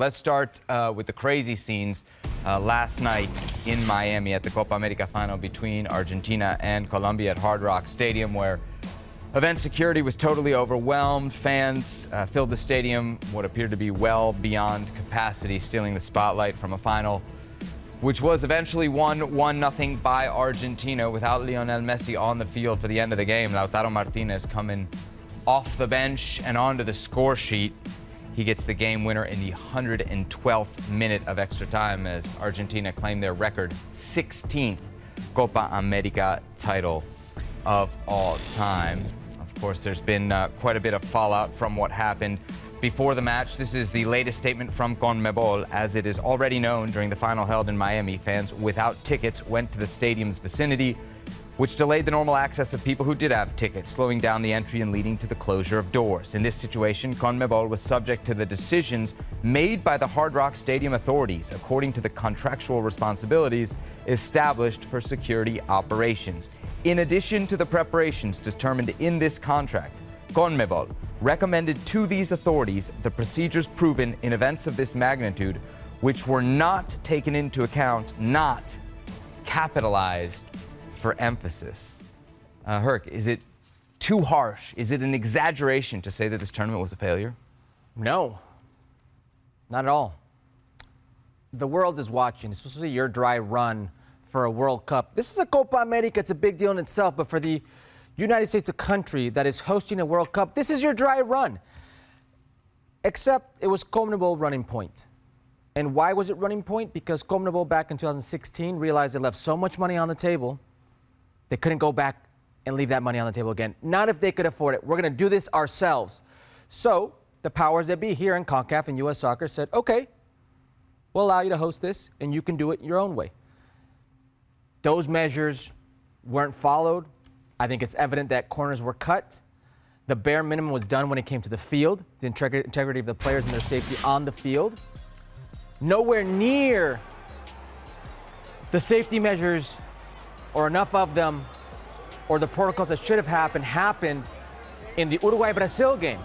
Let's start with the crazy scenes last night in Miami at the Copa America final between Argentina and Colombia at Hard Rock Stadium, where event security was totally overwhelmed. Fans filled the stadium, what appeared to be well beyond capacity, stealing the spotlight from a final which was eventually won 1-0 by Argentina without Lionel Messi on the field for the end of the game. Lautaro Martinez coming off the bench and onto the score sheet. He gets the game winner in the 112th minute of extra time as Argentina claimed their record 16th Copa America title of all time. Of course, there's been quite a bit of fallout from what happened before the match. This is the latest statement from CONMEBOL. As it is already known, during the final held in Miami, fans without tickets went to the stadium's vicinity, which delayed the normal access of people who did have tickets, slowing down the entry and leading to the closure of doors. In this situation, CONMEBOL was subject to the decisions made by the Hard Rock Stadium authorities, according to the contractual responsibilities established for security operations. In addition to the preparations determined in this contract, CONMEBOL recommended to these authorities the procedures proven in events of this magnitude, which were not taken into account, not capitalized for emphasis. Herc, is it too harsh? Is it an exaggeration to say that this tournament was a failure? No, not at all. The world is watching. It's supposed to be your dry run for a World Cup. This is a Copa America. It's a big deal in itself, but for the United States, a country that is hosting a World Cup, this is your dry run. Except it was CONMEBOL running point. And why was it running point? Because CONMEBOL back in 2016 realized they left so much money on the table, they couldn't go back and leave that money on the table again. Not if they could afford it. We're going to do this ourselves. So the powers that be here in CONCACAF and U.S. Soccer said, okay, we'll allow you to host this, and you can do it your own way. Those measures weren't followed. I think it's evident that corners were cut. The bare minimum was done when it came to the field, the integrity of the players and their safety on the field. Nowhere near the safety measures or enough of them or the protocols that should have happened in the Uruguay-Brazil game,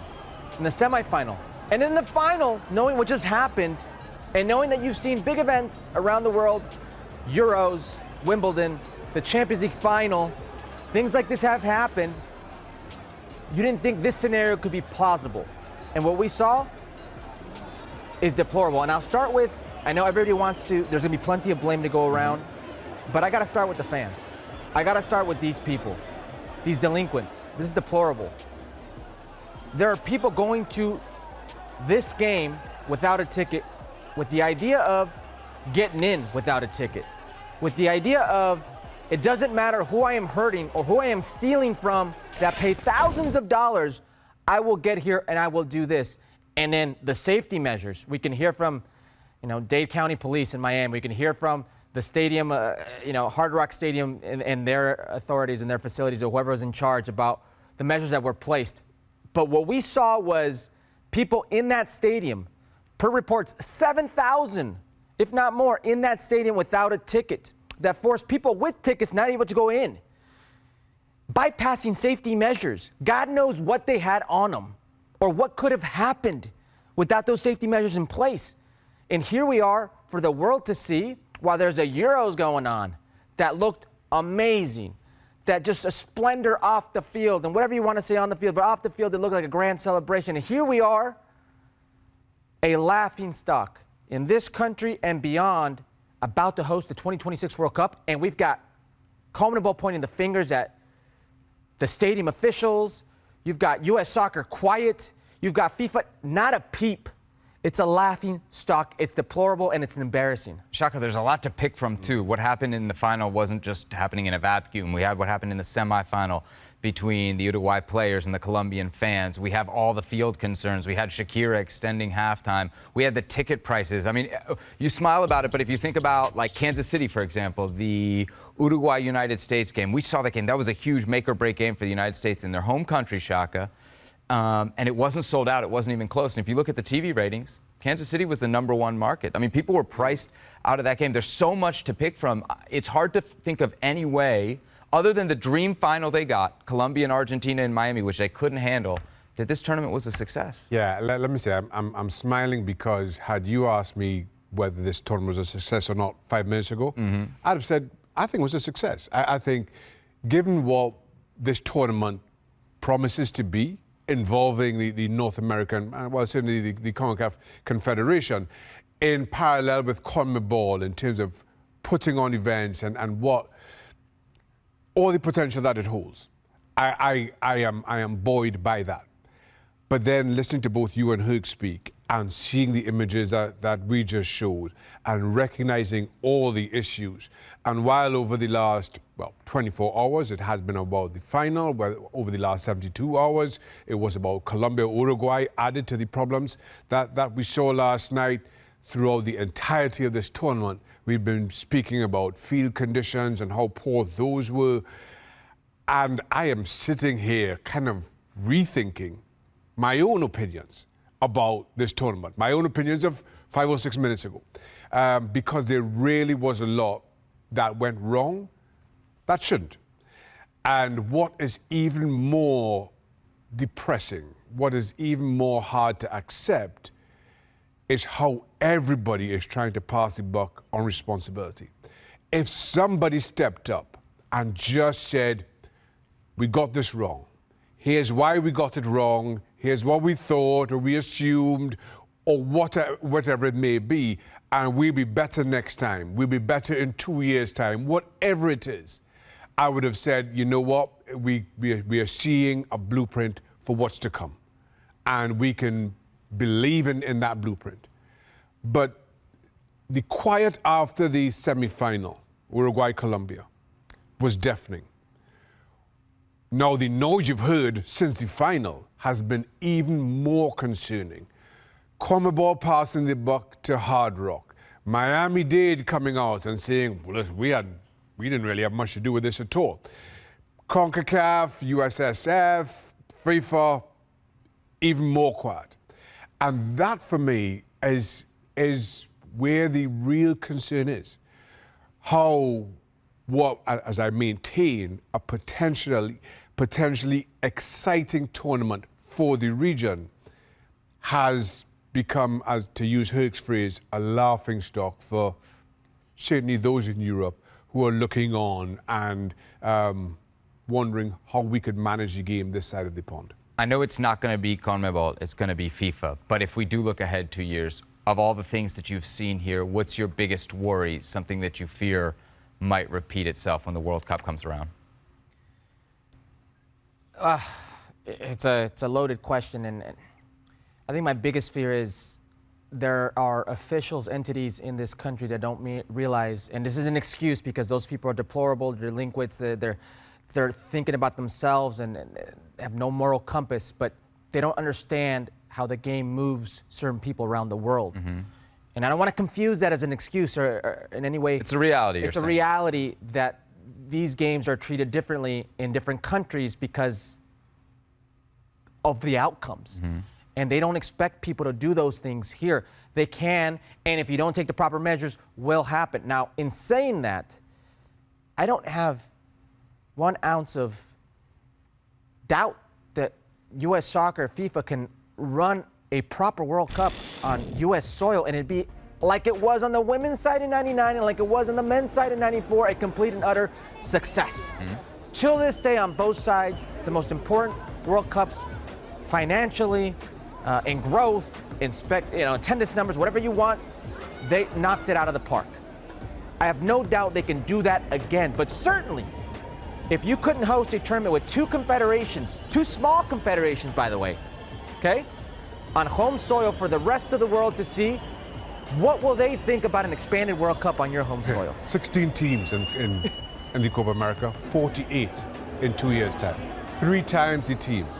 in the semifinal. And in the final, knowing what just happened and knowing that you've seen big events around the world, Euros, Wimbledon, the Champions League final, things like this have happened. You didn't think this scenario could be plausible. And what we saw is deplorable. And I'll start with, I know everybody wants to, there's going to be plenty of blame to go around, but I got to start with the fans. I got to start with these people, these delinquents. This is deplorable. There are people going to this game without a ticket with the idea of getting in without a ticket, with the idea of it doesn't matter who I am hurting or who I am stealing from that pay thousands of dollars, I will get here and I will do this. And then the safety measures, we can hear from, Dade County Police in Miami. We can hear from the stadium, Hard Rock Stadium and their authorities and their facilities or whoever was in charge about the measures that were placed. But what we saw was people in that stadium, per reports, 7,000, if not more, in that stadium without a ticket, that forced people with tickets not able to go in, bypassing safety measures. God knows what they had on them or what could have happened without those safety measures in place. And here we are for the world to see while there's a Euros going on that looked amazing, that just a splendor off the field and whatever you want to say on the field, but off the field it looked like a grand celebration. And here we are, a laughing stock in this country and beyond, about to host the 2026 World Cup, and we've got CONMEBOL pointing the fingers at the stadium officials. You've got U.S. Soccer quiet. You've got FIFA not a peep. It's a laughing stock. It's deplorable, and it's embarrassing. Shaka, there's a lot to pick from, too. What happened in the final wasn't just happening in a vacuum. We had what happened in the semifinal between the Uruguay players and the Colombian fans. We have all the field concerns. We had Shakira extending halftime. We had the ticket prices. I mean, you smile about it, but if you think about, like, Kansas City, for example, the Uruguay-United States game, we saw that game. That was a huge make-or-break game for the United States in their home country, Shaka. And it wasn't sold out. It wasn't even close. And if you look at the TV ratings, Kansas City was the #1 market. I mean, people were priced out of that game. There's so much to pick from. It's hard to think of any way, other than the dream final they got, Colombia and Argentina in Miami, which they couldn't handle, that this tournament was a success. Yeah, let me say, I'm smiling because had you asked me whether this tournament was a success or not 5 minutes ago, I'd have said, I think it was a success. I think, given what this tournament promises to be, involving the North American, well, certainly the CONCACAF Confederation, in parallel with CONMEBOL in terms of putting on events and what all the potential that it holds. I am buoyed by that. But then listening to both you and Herc speak and seeing the images that we just showed and recognizing all the issues. And while over the last, 24 hours, it has been about the final, well, over the last 72 hours, it was about Colombia, Uruguay, added to the problems that we saw last night. Throughout the entirety of this tournament, we've been speaking about field conditions and how poor those were. And I am sitting here kind of rethinking my own opinions about this tournament, my own opinions of 5 or 6 minutes ago, because there really was a lot that went wrong that shouldn't. And what is even more depressing, what is even more hard to accept, is how everybody is trying to pass the buck on responsibility. If somebody stepped up and just said, we got this wrong, here's why we got it wrong, here's what we thought or we assumed, or whatever it may be, and we'll be better next time, we'll be better in 2 years' time, whatever it is, I would have said, you know what, we are seeing a blueprint for what's to come. And we can believe in that blueprint. But the quiet after the semi-final, Uruguay-Colombia, was deafening. Now, the noise you've heard since the final has been even more concerning. CONMEBOL passing the buck to Hard Rock. Miami-Dade coming out and saying, well, listen, we didn't really have much to do with this at all. CONCACAF, USSF, FIFA, even more quiet. And that, for me, is where the real concern is. How, as I maintain, a potentially exciting tournament for the region has become, as to use Herc's phrase, a laughingstock for certainly those in Europe who are looking on and wondering how we could manage the game this side of the pond. I know it's not going to be CONMEBOL, it's going to be FIFA. But if we do look ahead 2 years, of all the things that you've seen here, what's your biggest worry, something that you fear might repeat itself when the World Cup comes around? It's a loaded question, and I think my biggest fear is there are officials, entities in this country that don't realize, and this is an excuse because those people are deplorable, they're delinquents, they're thinking about themselves and have no moral compass, but they don't understand how the game moves certain people around the world. And I don't want to confuse that as an excuse or in any way. It's a reality. It's a reality that these games are treated differently in different countries because of the outcomes. And they don't expect people to do those things here. They can, and if you don't take the proper measures, will happen. Now, in saying that, I don't have 1 ounce of doubt that U.S. Soccer, FIFA can run a proper World Cup on U.S. soil, and it'd be like it was on the women's side in '99 and like it was on the men's side in '94, a complete and utter success. Till this day, on both sides, the most important World Cups financially, in growth, in attendance numbers, whatever you want, they knocked it out of the park. I have no doubt they can do that again, but certainly, if you couldn't host a tournament with 2 confederations, 2 small confederations, by the way, okay, on home soil for the rest of the world to see, what will they think about an expanded World Cup on your home soil? 16 teams in the Copa America, 48 in 2 years' time. 3 times the teams,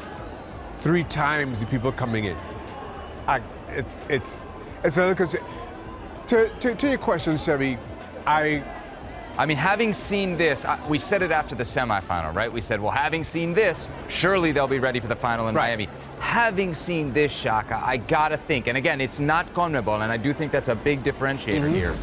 3 times the people coming in. It's a little concern. To your question, Sebi, I mean, having seen this, we said it after the semifinal, right? We said, well, having seen this, surely they'll be ready for the final in Miami. Having seen this, Shaka, I gotta think, and again, it's not CONMEBOL, and I do think that's a big differentiator here.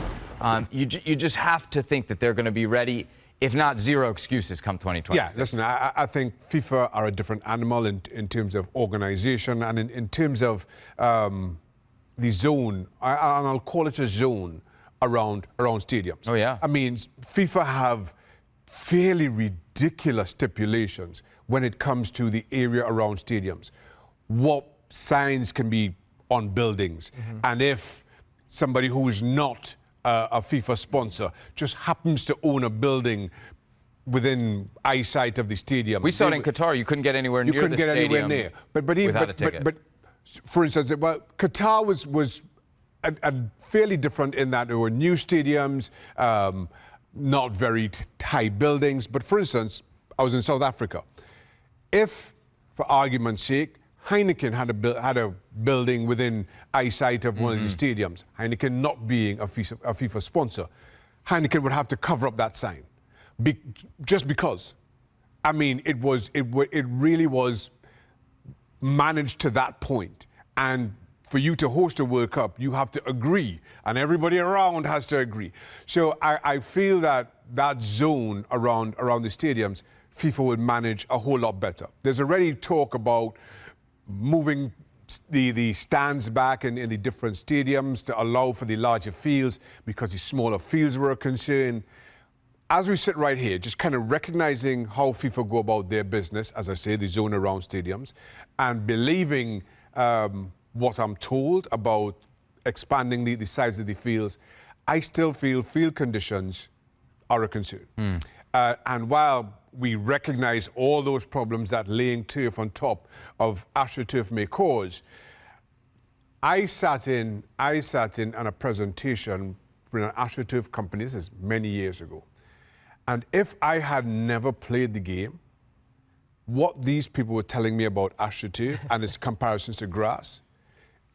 You just have to think that they're gonna be ready if not zero excuses come 2026. Yeah, listen, I think FIFA are a different animal in terms of organization and in terms of the zone, and I'll call it a zone around stadiums. Oh, yeah. I mean, FIFA have fairly ridiculous stipulations when it comes to the area around stadiums. What signs can be on buildings, and if somebody who is not a FIFA sponsor just happens to own a building within eyesight of the stadium. We saw it in Qatar. You couldn't get anywhere near the stadium. You couldn't get anywhere near. But for instance, Qatar was a fairly different in that there were new stadiums, not very high buildings. But for instance, I was in South Africa. If, for argument's sake, Heineken had a building within eyesight of one of the stadiums, Heineken not being a FIFA sponsor, Heineken would have to cover up that sign, just because. I mean, it really was managed to that point. And for you to host a World Cup, you have to agree, and everybody around has to agree. So I feel that zone around the stadiums, FIFA would manage a whole lot better. There's already talk about moving the stands back in the different stadiums to allow for the larger fields because the smaller fields were a concern. As we sit right here, just kind of recognizing how FIFA go about their business, as I say, the zone around stadiums, and believing what I'm told about expanding the size of the fields, I still feel field conditions are a concern. And while we recognize all those problems that laying turf on top of AstroTurf may cause, I sat in on a presentation with an AstroTurf company, this is many years ago, and if I had never played the game, what these people were telling me about AstroTurf and its comparisons to grass,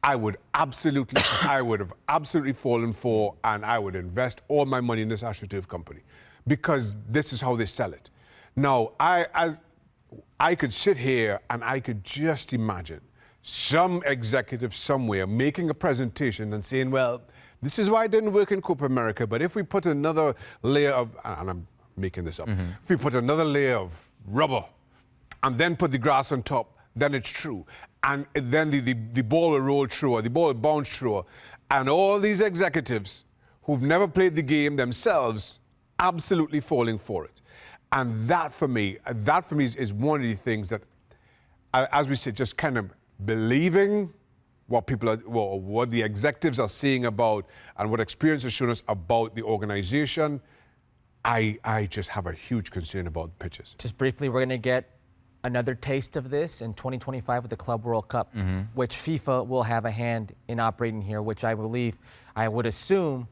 I would have absolutely fallen for, and I would invest all my money in this AstroTurf company because this is how they sell it. Now, I could sit here and I could just imagine some executive somewhere making a presentation and saying, well, this is why it didn't work in Copa America, but if we put another layer of, and I'm making this up, if we put another layer of rubber and then put the grass on top, then it's true. And then the ball will roll through, or the ball will bounce through, and all these executives who've never played the game themselves absolutely falling for it. And that for me is one of the things that, as we said, just kind of believing what what the executives are saying about and what experience has shown us about the organization. I just have a huge concern about the pitches. Just briefly, we're going to get another taste of this in 2025 with the Club World Cup, which FIFA will have a hand in operating here, which I would assume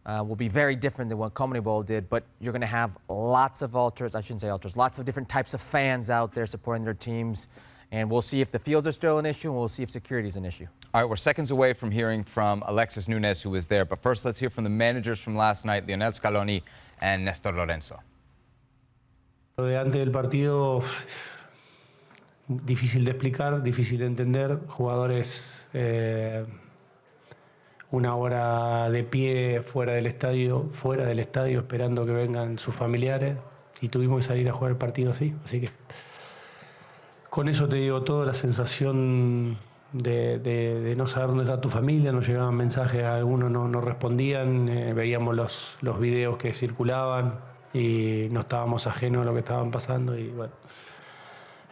will be very different than what CONMEBOL did, but you're going to have lots of lots of different types of fans out there supporting their teams, and we'll see if the fields are still an issue, and we'll see if security is an issue. All right, we're seconds away from hearing from Alexis Nunes, who was there, but first let's hear from the managers from last night, Lionel Scaloni and Néstor Lorenzo. Lo de antes del partido, difícil de explicar, difícil de entender, jugadores una hora de pie fuera del estadio esperando que vengan sus familiares y tuvimos que salir a jugar el partido así que con eso te digo todo, la sensación de no saber dónde está tu familia, nos llegaban mensajes, algunos no respondían, veíamos los videos que circulaban y no estábamos ajenos a lo que estaban pasando y bueno,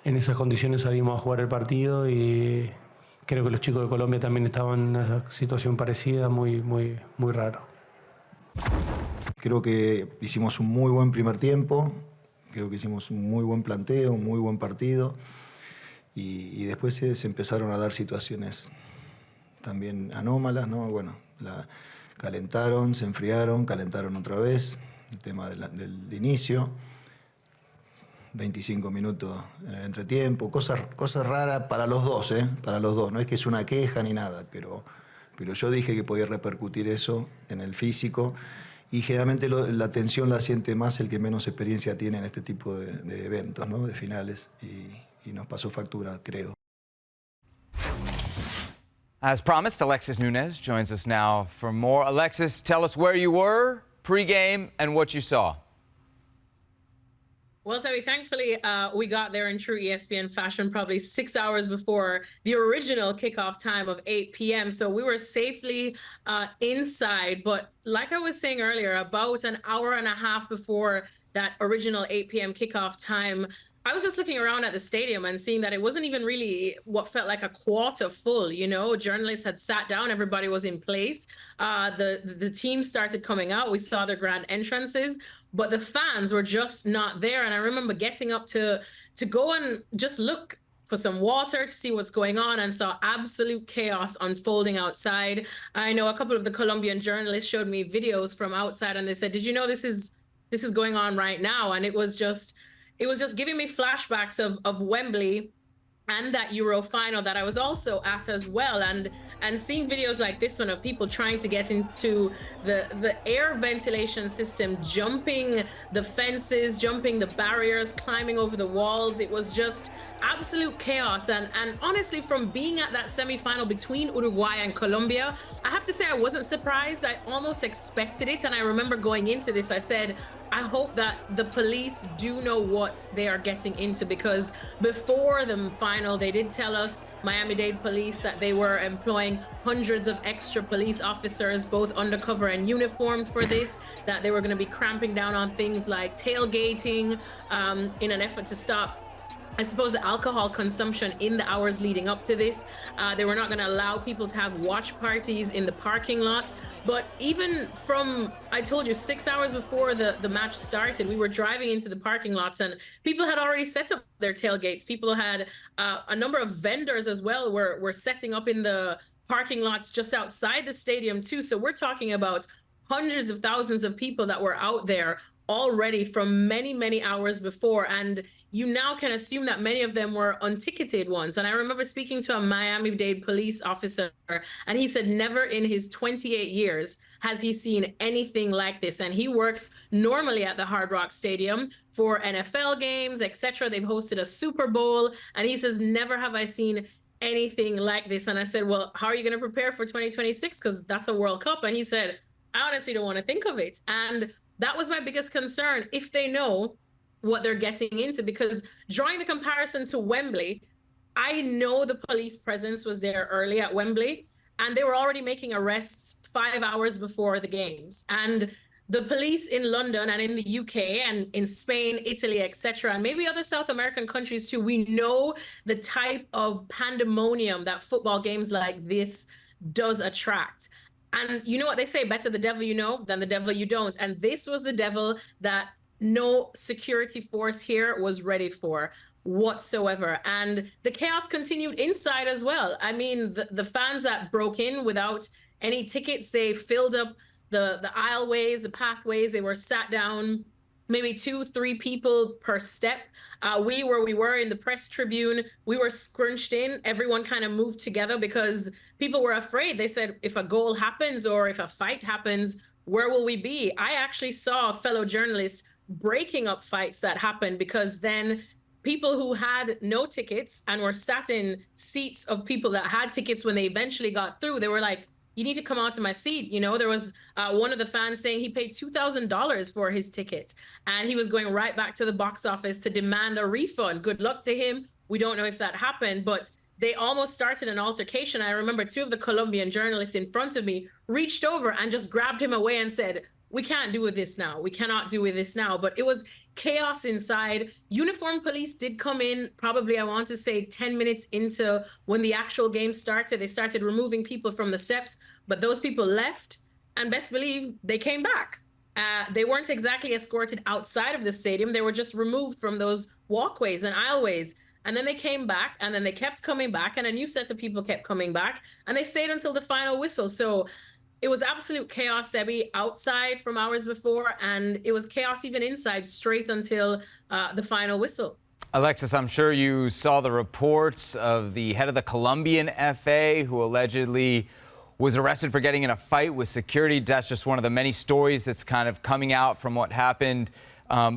en esas condiciones salimos a jugar el partido y creo que los chicos de Colombia también estaban en una situación parecida, muy raro. Creo que hicimos un muy buen primer tiempo, creo que hicimos un muy buen planteo, un muy buen partido y después se empezaron a dar situaciones también anómalas, ¿no? Bueno, calentaron, se enfriaron, calentaron otra vez, el tema del inicio. 25 minutos en el entretiempo, cosas raras para los dos, para los dos. No es que es una queja ni nada, pero yo dije que podía repercutir eso en el físico y generalmente la tensión la siente más el que menos experiencia tiene en este tipo de eventos, ¿no? De finales, y nos pasó factura, creo. As promised, Alexis Nunes joins us now for more. Alexis, tell us where you were pre-game and what you saw. Well, Sammy, thankfully, we got there in true ESPN fashion probably 6 hours before the original kickoff time of 8 p.m. So we were safely inside. But like I was saying earlier, about an hour and a half before that original 8 p.m. kickoff time, I was just looking around at the stadium and seeing that it wasn't even really what felt like a quarter full. You know, journalists had sat down, everybody was in place. The team started coming out. We saw their grand entrances, but the fans were just not there. And I remember getting up to go and just look for some water to see what's going on, and saw absolute chaos unfolding outside. I know a couple of the Colombian journalists showed me videos from outside, and they said, "Did you know this is going on right now?" And it was just giving me flashbacks of Wembley and that Euro final that I was also at as well, and seeing videos like this one of people trying to get into the air ventilation system, jumping the fences, jumping the barriers, climbing over the walls. It was just absolute chaos. And honestly, from being at that semifinal between Uruguay and Colombia, I have to say I wasn't surprised. I almost expected it. And I remember going into this, I said, I hope that the police do know what they are getting into, because before the final, they did tell us, Miami-Dade police, that they were employing hundreds of extra police officers, both undercover and uniformed for this, that they were going to be cramping down on things like tailgating in an effort to stop, I suppose, the alcohol consumption in the hours leading up to this. They were not going to allow people to have watch parties in the parking lot. But even from, I told you, 6 hours before the match started, we were driving into the parking lots and people had already set up their tailgates. People had a number of vendors as well were setting up in the parking lots just outside the stadium too. So we're talking about hundreds of thousands of people that were out there already from many, many hours before. And you now can assume that many of them were unticketed ones. And I remember speaking to a Miami-Dade police officer, and he said never in his 28 years has he seen anything like this. And he works normally at the Hard Rock Stadium for NFL games, etc. They've hosted a Super Bowl, and he says, never have I seen anything like this. And I said, well, how are you going to prepare for 2026? Because that's a World Cup. And he said, I honestly don't want to think of it. And that was my biggest concern, if they know what they're getting into, because drawing the comparison to Wembley, I know the police presence was there early at Wembley, and they were already making arrests 5 hours before the games. And the police in London and in the UK and in Spain, Italy, etc., and maybe other South American countries too, we know the type of pandemonium that football games like this does attract. And you know what they say, better the devil you know than the devil you don't. And this was the devil that no security force here was ready for whatsoever. And the chaos continued inside as well. I mean, the fans that broke in without any tickets, they filled up the aisleways, the pathways. They were sat down, maybe 2-3 people per step. We were in the press tribune, we were scrunched in. Everyone kind of moved together because people were afraid. They said, if a goal happens or if a fight happens, where will we be? I actually saw fellow journalists breaking up fights that happened, because then people who had no tickets and were sat in seats of people that had tickets, when they eventually got through, they were like, you need to come out to my seat. You know, there was one of the fans saying he paid $2,000 for his ticket, and he was going right back to the box office to demand a refund. Good luck to him. We don't know if that happened, but they almost started an altercation. I remember 2 of the Colombian journalists in front of me reached over and just grabbed him away and said, we can't do with this now. We cannot do with this now. But it was chaos inside. Uniformed police did come in probably, I want to say, 10 minutes into when the actual game started. They started removing people from the steps, but those people left, and best believe they came back. They weren't exactly escorted outside of the stadium. They were just removed from those walkways and aisleways. And then they came back, and then they kept coming back, and a new set of people kept coming back, and they stayed until the final whistle. So it was absolute chaos, Debbie, outside from hours before, and it was chaos even inside straight until the final whistle. Alexis, I'm sure you saw the reports of the head of the Colombian FA who allegedly was arrested for getting in a fight with security. That's just one of the many stories that's kind of coming out from what happened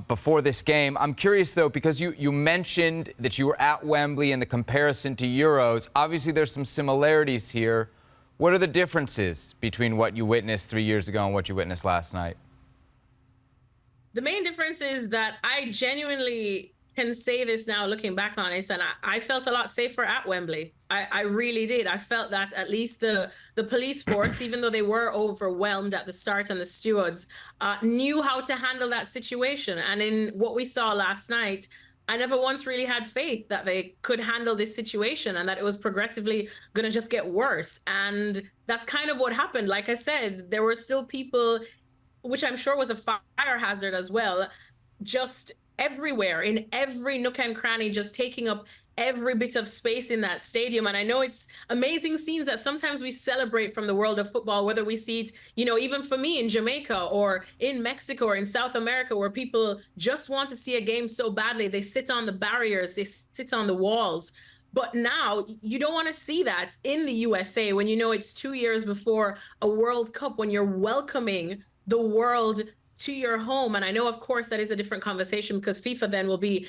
before this game. I'm curious, though, because you mentioned that you were at Wembley in the comparison to Euros. Obviously, there's some similarities here. What are the differences between what you witnessed 3 years ago and what you witnessed last night? The main difference is that I genuinely can say this now looking back on it, and I felt a lot safer at Wembley. I really did. I felt that at least the police force, even though they were overwhelmed at the start, and the stewards knew how to handle that situation. And in what we saw last night, I never once really had faith that they could handle this situation and that it was progressively going to just get worse. And that's kind of what happened. Like I said, there were still people, which I'm sure was a fire hazard as well, just everywhere, in every nook and cranny, just taking up every bit of space in that stadium. And I know it's amazing scenes that sometimes we celebrate from the world of football, whether we see it, you know, even for me in Jamaica or in Mexico or in South America, where people just want to see a game so badly. They sit on the barriers, they sit on the walls. But now you don't want to see that in the USA when you know it's 2 years before a World Cup, when you're welcoming the world to your home. And I know, of course, that is a different conversation because FIFA then will be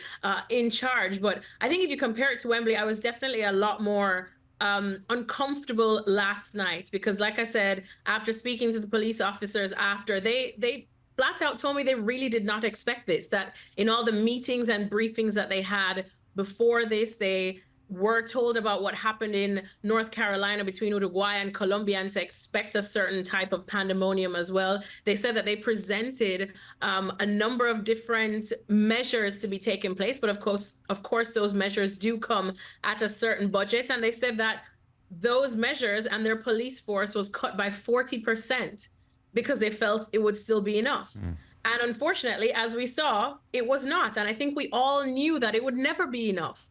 in charge. But I think if you compare it to Wembley, I was definitely a lot more uncomfortable last night because, like I said, after speaking to the police officers after, they flat out told me they really did not expect this, that in all the meetings and briefings that they had before this, they were told about what happened in North Carolina between Uruguay and Colombia and to expect a certain type of pandemonium as well. They said that they presented a number of different measures to be taken place, but of course, those measures do come at a certain budget. And they said that those measures and their police force was cut by 40% because they felt it would still be enough. And unfortunately, as we saw, it was not. And I think we all knew that it would never be enough.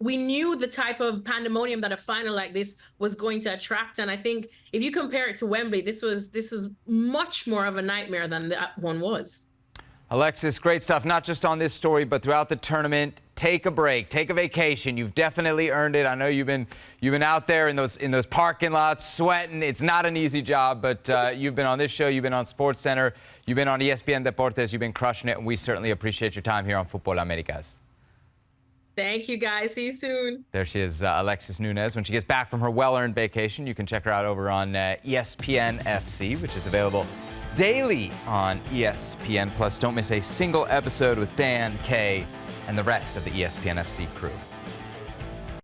We knew the type of pandemonium that a final like this was going to attract. And I think if you compare it to Wembley, this is much more of a nightmare than that one was. Alexis, great stuff, not just on this story, but throughout the tournament. Take a break, take a vacation. You've definitely earned it. I know you've been out there in those parking lots sweating. It's not an easy job, but you've been on this show, you've been on SportsCenter, you've been on ESPN Deportes, you've been crushing it, and we certainly appreciate your time here on Fútbol Americas. Thank you, guys. See you soon. There she is, Alexis Nunez. When she gets back from her well-earned vacation, you can check her out over on ESPN FC, which is available daily on ESPN+. Don't miss a single episode with Dan, Kay, and the rest of the ESPN FC crew.